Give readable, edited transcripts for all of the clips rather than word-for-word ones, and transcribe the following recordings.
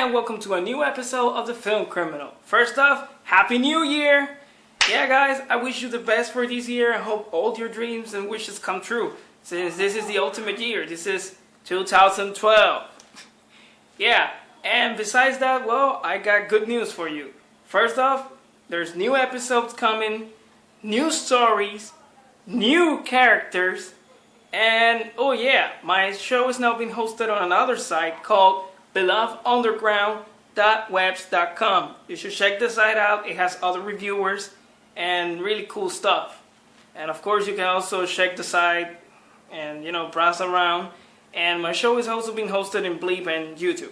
and welcome to a new episode of The Film Criminal. First off, Happy New Year! Yeah guys, I wish you the best for this year. I hope all your dreams and wishes come true, since this is the ultimate year. This is 2012. Yeah, and besides that, well, I got good news for you. First off, there's new episodes coming, new stories, new characters, and oh yeah, my show is now being hosted on another site called belovedunderground.webs.com. You should check the site out. It has other reviewers and really cool stuff. And of course, you can also check the site and browse around. And my show is also being hosted in Bleep and YouTube.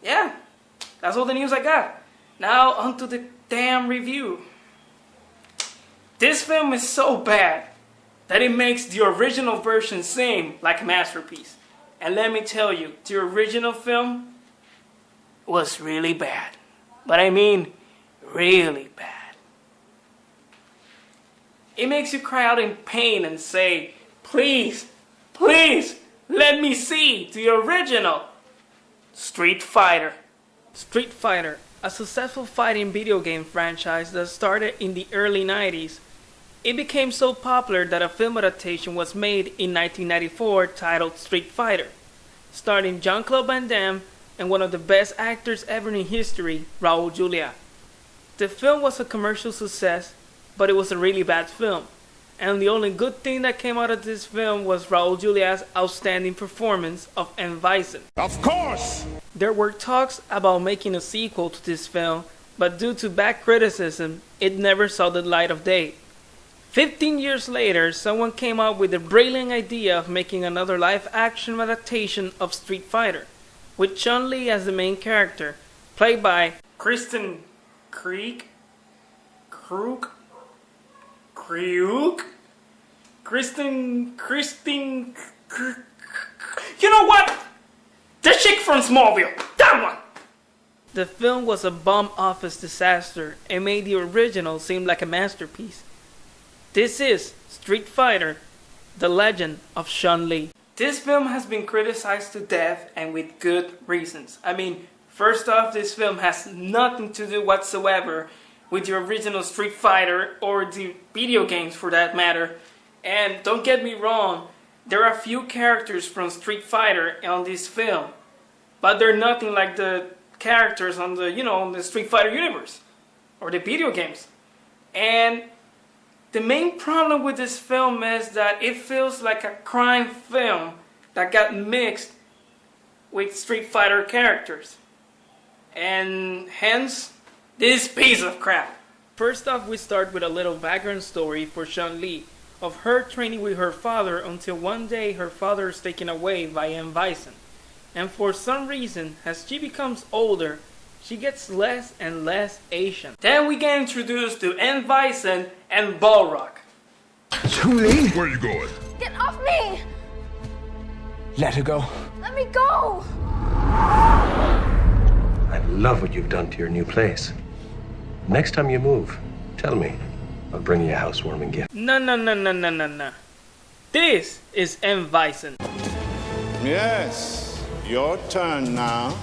Yeah, that's all the news I got. Now onto the damn review. This film is so bad that it makes the original version seem like a masterpiece. And let me tell you, the original film was really bad. But I mean, really bad. It makes you cry out in pain and say, please, please, let me see the original Street Fighter. Street Fighter, a successful fighting video game franchise that started in the early 90s. It became so popular that a film adaptation was made in 1994 titled Street Fighter, starring Jean-Claude Van Damme and one of the best actors ever in history, Raul Julia. The film was a commercial success, but it was a really bad film, and the only good thing that came out of this film was Raul Julia's outstanding performance of M. Bison. Of course! There were talks about making a sequel to this film, but due to bad criticism, it never saw the light of day. 15 years later, someone came up with the brilliant idea of making another live-action adaptation of Street Fighter, with Chun-li as the main character, played by Kristen Krieg? Krug? Krieg? Kristen... You know what? The chick from Smallville! That one! The film was a bomb office disaster and made the original seem like a masterpiece. This is Street Fighter, The Legend of Chun-li. This film has been criticized to death and with good reasons. I mean, first off, this film has nothing to do whatsoever with the original Street Fighter or the video games for that matter. And don't get me wrong, there are a few characters from Street Fighter on this film, but they're nothing like the characters on the, on the Street Fighter universe or the video games. And the main problem with this film is that it feels like a crime film that got mixed with Street Fighter characters. And hence, this piece of crap. First off, we start with a little background story for Chun-li of her training with her father until one day her father is taken away by M. Bison. And for some reason, as she becomes older, she gets less and less Asian. Then we get introduced to M. Bison and Balrog. Chun-li? Where are you going? Get off me! Let her go. Let me go! I love what you've done to your new place. Next time you move, tell me. I'll bring you a housewarming gift. No. This is M. Bison. Yes, your turn now.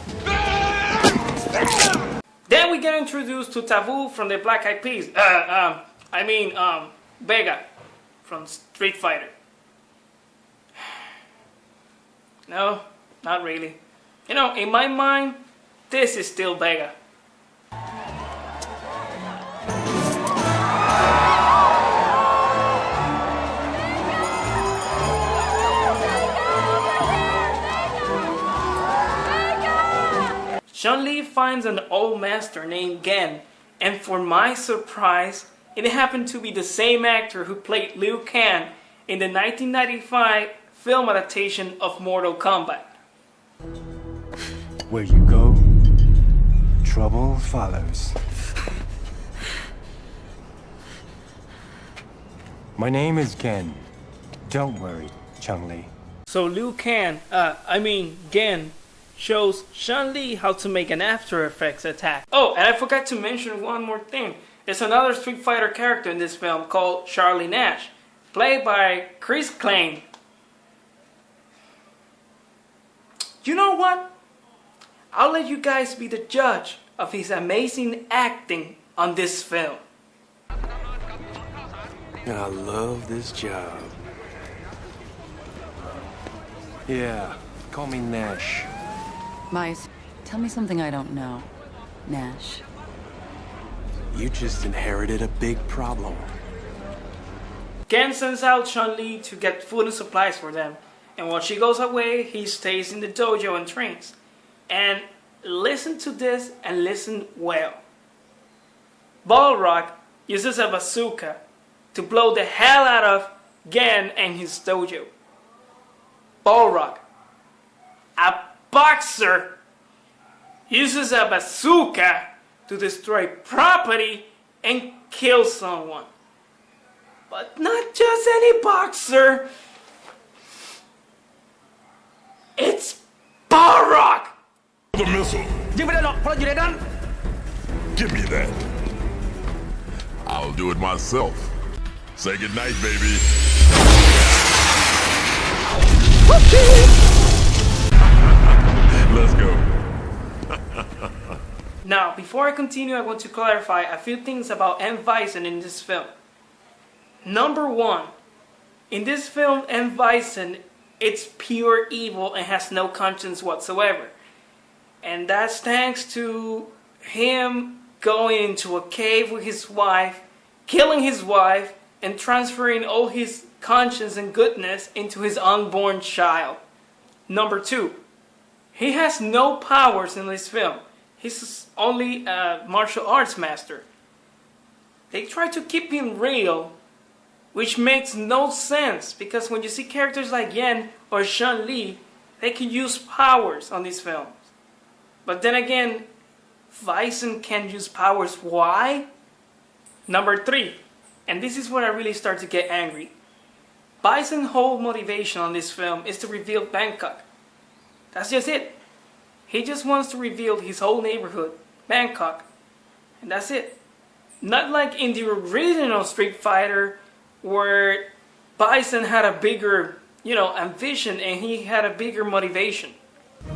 Then we get introduced to Taboo from the Black Eyed Peas. Vega from Street Fighter. No, not really. In my mind, this is still Vega. Chun-li finds an old master named Gen, and for my surprise, it happened to be the same actor who played Liu Kang in the 1995 film adaptation of Mortal Kombat. Where you go, trouble follows. My name is Gen. Don't worry, Chun-li. So Liu Kang, Gen, shows Chun-li how to make an After Effects attack. Oh, and I forgot to mention one more thing. There's another Street Fighter character in this film called Charlie Nash, played by Chris Klein. You know what? I'll let you guys be the judge of his amazing acting on this film. I love this job. Yeah, call me Nash. Mice, tell me something I don't know. Nash. You just inherited a big problem. Ken sends out Chun-Li to get food and supplies for them. And while she goes away, he stays in the dojo and trains. And listen to this and listen well. Balrog uses a bazooka to blow the hell out of Gen and his dojo. Balrog, a boxer, uses a bazooka to destroy property and kill someone. But not just any boxer. It's Balrog! The missile. Give me that. I'll do it myself. Say goodnight, baby. Let's go. Now, before I continue, I want to clarify a few things about M. Bison in this film. Number one, in this film, M. Bison, it's pure evil and has no conscience whatsoever. And that's thanks to him going into a cave with his wife, killing his wife, and transferring all his conscience and goodness into his unborn child. Number two, he has no powers in this film. He's only a martial arts master. They try to keep him real, which makes no sense, because when you see characters like Yen or Chun-Li, they can use powers on these films. But then again, Bison can use powers. Why? Number three, and this is where I really start to get angry. Bison's whole motivation on this film is to reveal Bangkok. That's just it. He just wants to reveal his whole neighborhood, Bangkok. And that's it. Not like in the original Street Fighter, where Bison had a bigger, ambition, and he had a bigger motivation.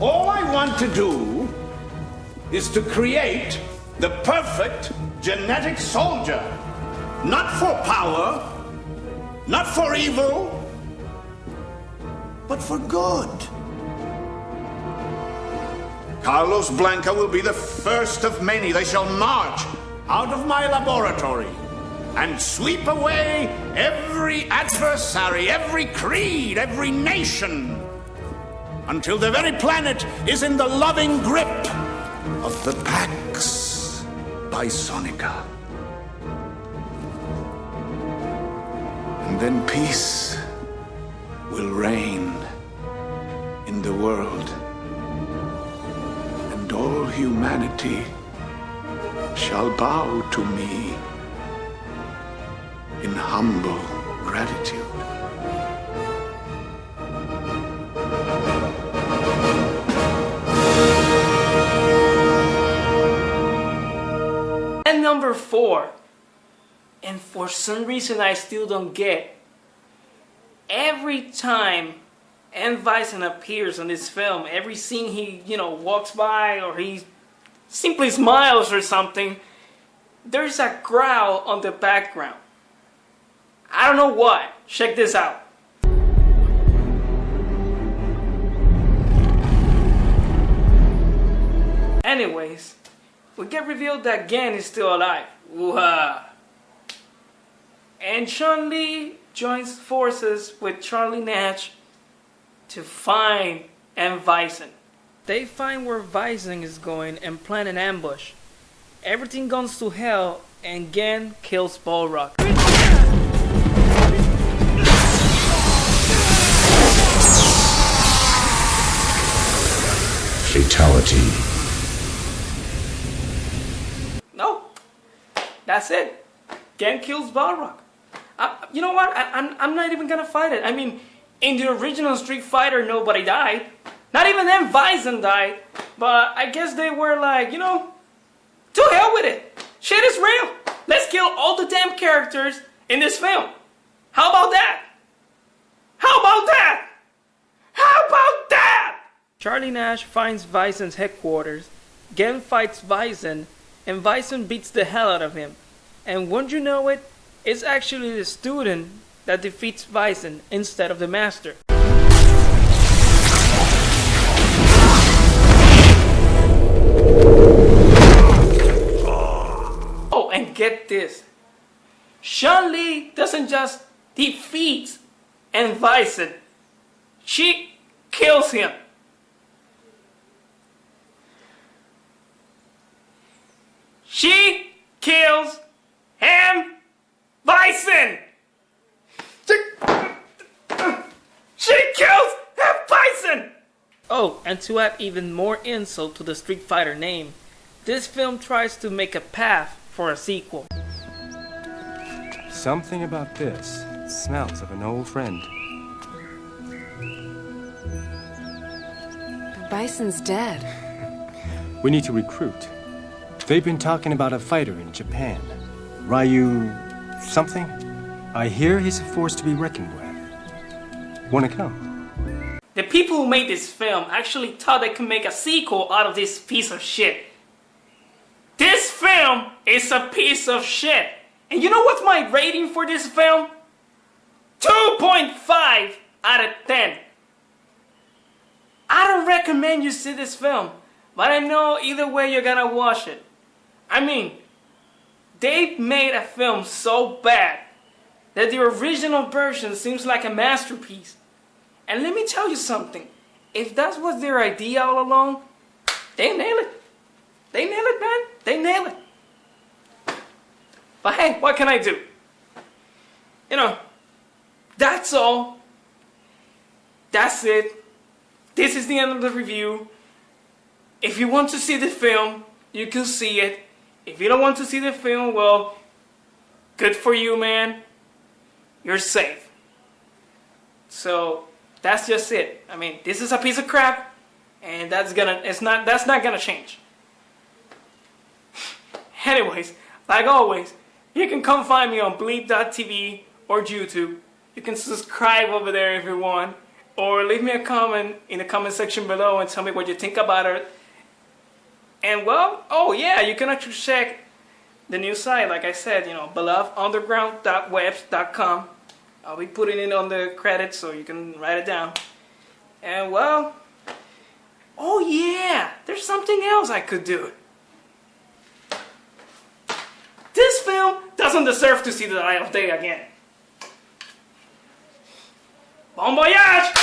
All I want to do is to create the perfect genetic soldier. Not for power, not for evil, but for good. Carlos Blanca will be the first of many. They shall march out of my laboratory and sweep away every adversary, every creed, every nation, until the very planet is in the loving grip of the Pax Bisonica. And then peace will reign in the world, and all humanity shall bow to me in humble gratitude. And number four, and for some reason I still don't get, every time M. Bison appears on this film, every scene he, walks by or he simply smiles or something, there's a growl on the background. I don't know why. Check this out. Anyways, we get revealed that Gen is still alive. Woo-ha! And Chun-Li joins forces with Charlie Nash to find M. Bison. They find where Bison is going and plan an ambush. Everything goes to hell and Gen kills Balrog. Fatality. No, that's it. Gen kills Balrog. You know what? I'm not even gonna fight it. I mean, in the original Street Fighter, nobody died. Not even M. Bison died. But I guess they were like, to hell with it. Shit is real. Let's kill all the damn characters in this film. How about that? How about that? How about that? Charlie Nash finds Bison's headquarters, Gen fights Bison, and Bison beats the hell out of him. And wouldn't you know it, it's actually the student that defeats Bison instead of the master. Oh, and get this. Chun-li doesn't just defeat and Bison, she kills him. She kills him, Bison! She kills him, Bison! Oh, and to add even more insult to the Street Fighter name, this film tries to make a path for a sequel. Something about this smells of an old friend. Bison's dead. We need to recruit. They've been talking about a fighter in Japan. Ryu something? I hear he's a force to be reckoned with. Wanna come? The people who made this film actually thought they could make a sequel out of this piece of shit. This film is a piece of shit. And you know what's my rating for this film? 2.5 out of 10. I don't recommend you see this film, but I know either way you're gonna watch it. I mean, they made a film so bad that the original version seems like a masterpiece. And let me tell you something. If that was their idea all along, they nail it. They nail it, man. They nail it. But hey, what can I do? You know, that's all. That's it. This is the end of the review. If you want to see the film, you can see it. If you don't want to see the film, well, good for you, man. You're safe. So that's just it. I mean, this is a piece of crap, and that's not gonna change. Anyways, like always, you can come find me on bleep.tv or YouTube. You can subscribe over there if you want, or leave me a comment in the comment section below and tell me what you think about it. And well, oh yeah, you can actually check the new site, like I said, you know, belovedunderground.webs.com. I'll be putting it on the credits so you can write it down. And well, oh yeah, there's something else I could do. This film doesn't deserve to see the light of day again. Bon voyage!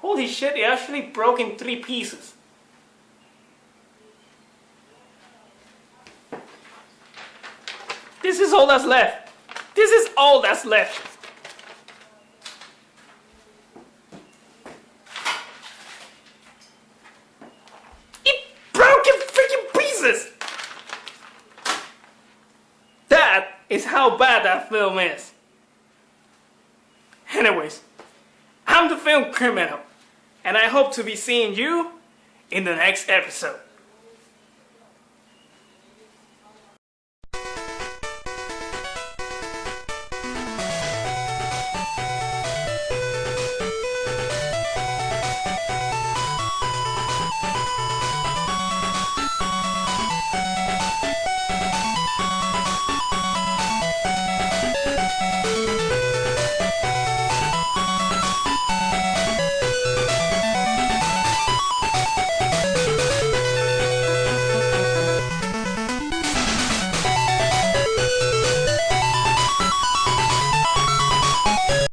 Holy shit, it actually broke in 3 pieces. This is all that's left. This is all that's left. It broke in freaking pieces! That is how bad that film is. Anyways, I'm the Film Criminal, and I hope to be seeing you in the next episode.